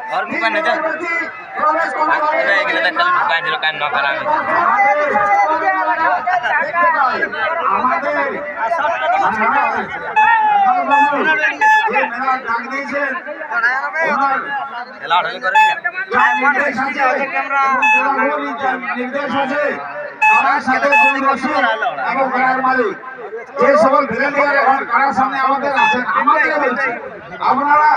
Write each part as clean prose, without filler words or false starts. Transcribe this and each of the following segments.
और बुका न जा এগুলো দেখাল বুকা দিল কান ন করা লাড়ালি করে নির্দেশ আছে আমার সাথে এবং গায়ের মালিক যে সকল ভলেন্টিয়ার এখন কারার সামনে আমাদের আছেন আমাদের বলছি আপনারা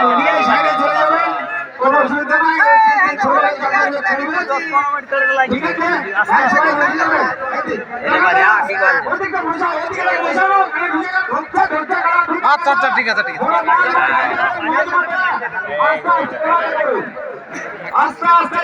নিজেই সাইডে চলে যাবেন কোনো অসুবিধা নাই ঠিক আছে সাইডে চলে যাবেন আচ্ছা আচ্ছা ঠিক আছে ঠিক আছে আস্তে আস্তে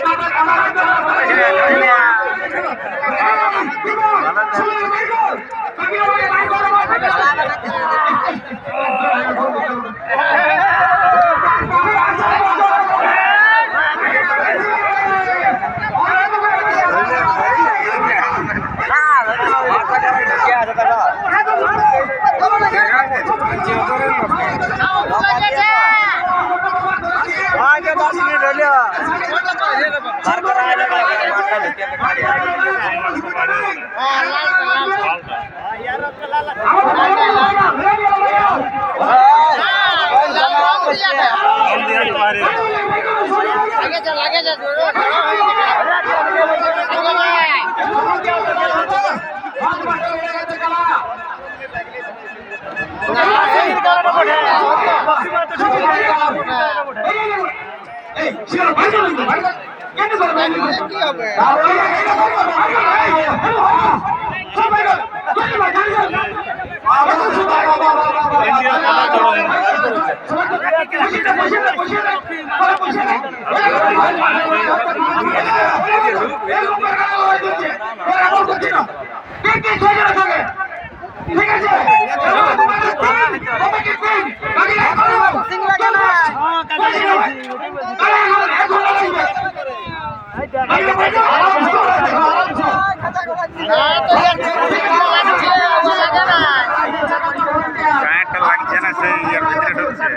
লাগছে না সেই ইয়ার ভিতরে ঢুকছে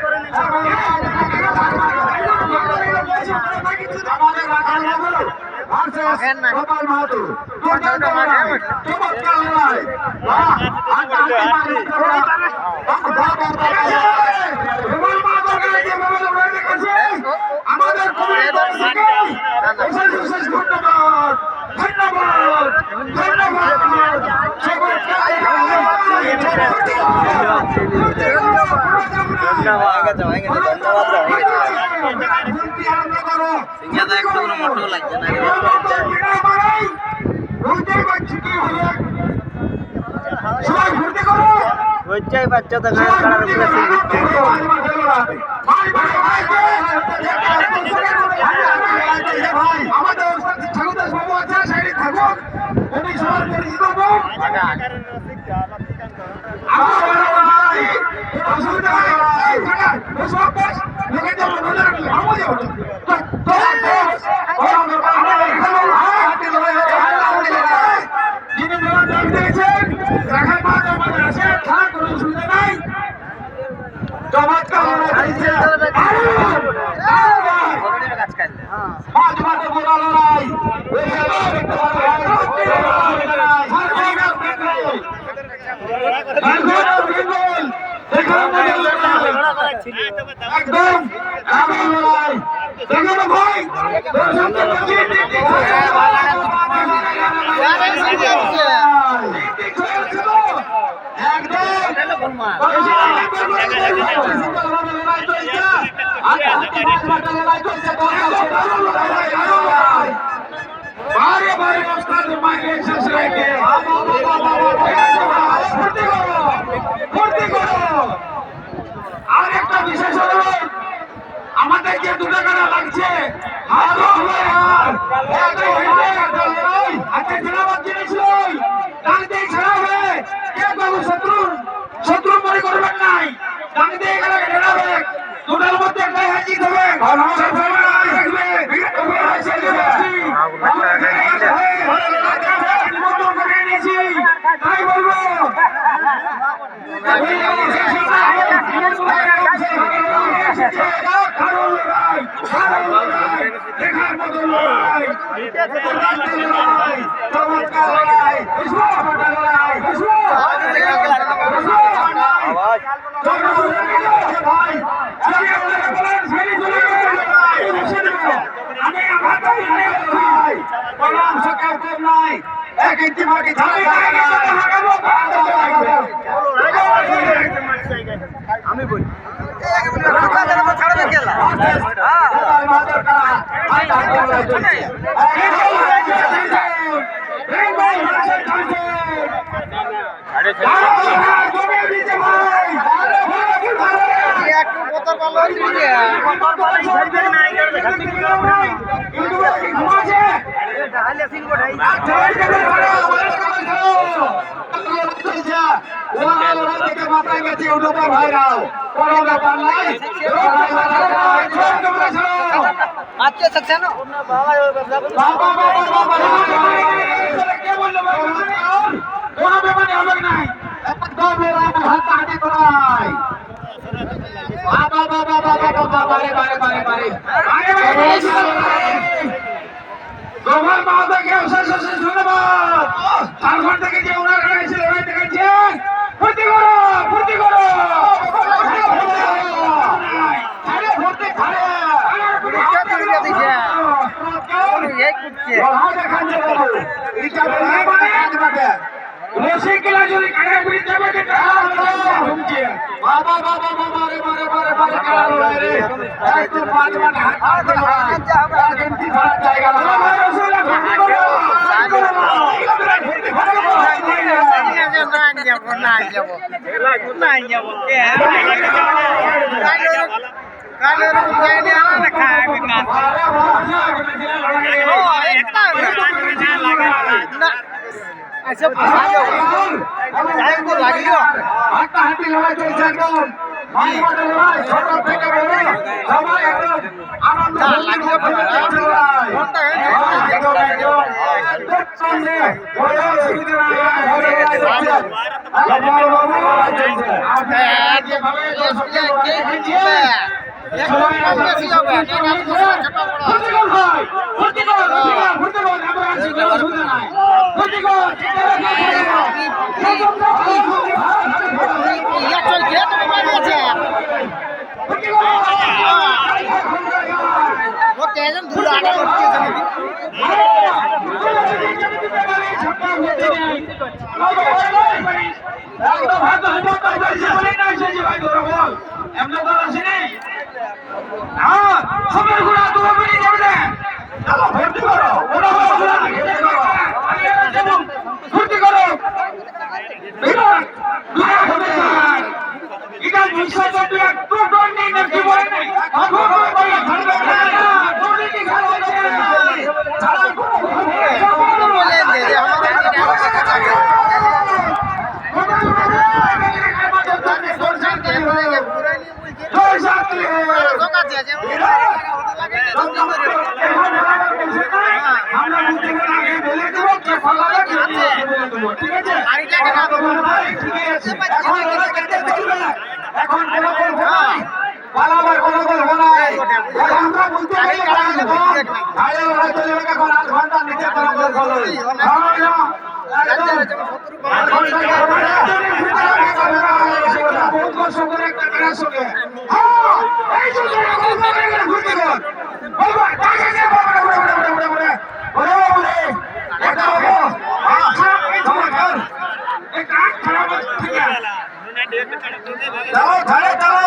আমাদের ধন্যবাদ মোটর লাগছে না ওইটাই বাচ্চা তো আমাদের বাবু আছে সাইডে থাকুন উনি সবার পরিচিত মুখ যিনি ডাক দিয়েছেন রাখার পর আমাদের আসে থাক কোনো অসুবিধা নাই চমৎকার পাঁচ মাঠে বোনা লড়াই একদম ভাই বারে বারে ওস্তাদ মাইকে শেষ রেখে আর একটা বিশেষ হলো আমাদের যে 2 টাকা লাগছে আচ্ছা জেলাবাদ জিনিস ডাক দিয়ে ছেড়াবে কে বাবু শত্রু মনে করবেন নাই ডাক দিয়ে গেলে ঢেড়াবে দুটার মধ্যে একটাই হাজির হবে তাই বলবো কারণ লড়াই দেখার মতো লড়াই চমৎকার লড়াই লড়াই এক ইঞ্চি মাটি আমি বলি মাথায় গেছে ইউটিউবার ভাইরাও কোনো ব্যাপার নাই আচ্ছা আচ্ছা না বাবা কে বললো কোনো ব্যাপার হবে নাই একদম হাঁটাহাঁটি করাই গোপাল মাহাতাকে অশেষ ধন্যবাদ। ঝাড়খণ্ড থেকে যে ওনার এসে লড়াই দেখাচ্ছে ফুর্তি করো ফুর্তি করো রসিকলা যদি কানে বুঝি যাবে বাবা বাবা বাবা রে মারে মারে মারে কারা লড়াই রে একটু পাঁচ মান হাত কিন্তু ভাড়া জায়গা রসিকলা ফুর্তি করো হাঁটাহাঁটি লড়াই চলছে একদম ছোট থেকে বড় সবাই একদম আনন্দ পালাবার কোনো গল্প নাই আমরা বলতে পারি এখন 8 ঘন্টা নিচে করা গল্প चलो चलो चलो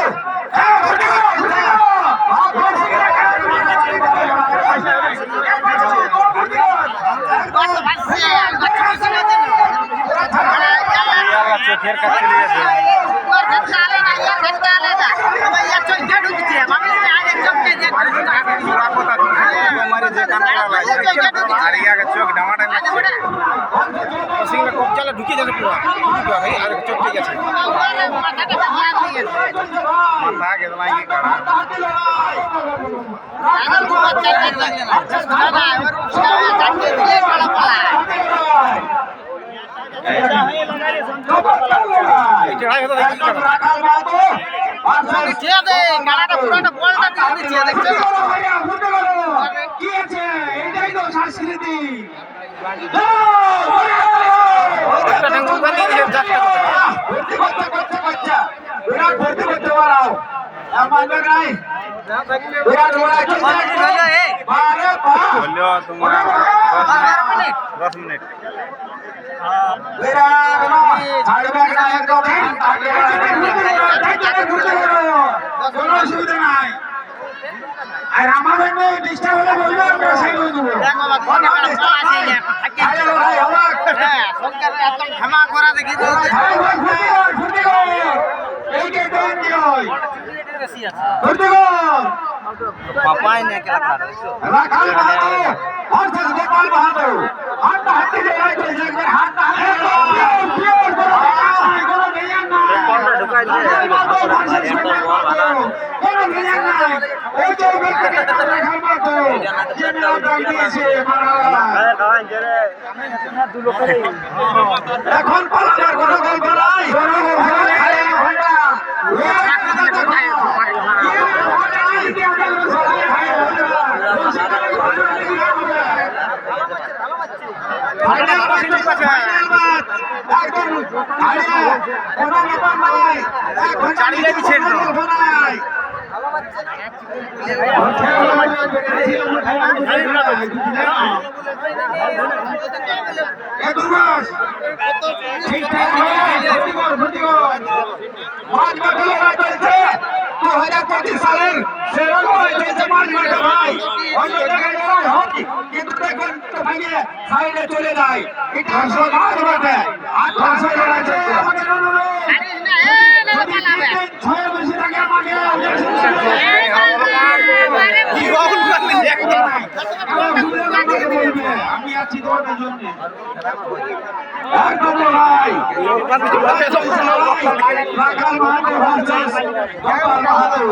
চোখের কাছে চোখ ডামাটা কবজালে ঢুকে যাবে পুরো ভাই আর চোখ ঠিক আছে মাথা গেল নাই ছেড়ে দে কানাটা পুরোটা বলটা তুই ছেড়ে দেখছো কি আছে এটাই তো সংস্কৃতি বিরাট ভর্তি করতে পারো মানবে নাই বিরাট বললো তোমার 10 মিনিট বিরাট ছাড়বে না একদম কোনো অসুবিধা নাই আর আমাদের ডিস্টার্ব হলে বলবে আমরা সাইড হয়ে দেবো ক্ষমা করা দেখি পাপাই না কেলা এখন পালানোর কোনো গল্প নাই কিন্তু দেখুন সাইডে চলে যায় আমি আছি তোমাদের জন্য একদম লড়াই রাখাল মাহাতো ভার্সেস গোপাল মাহাতো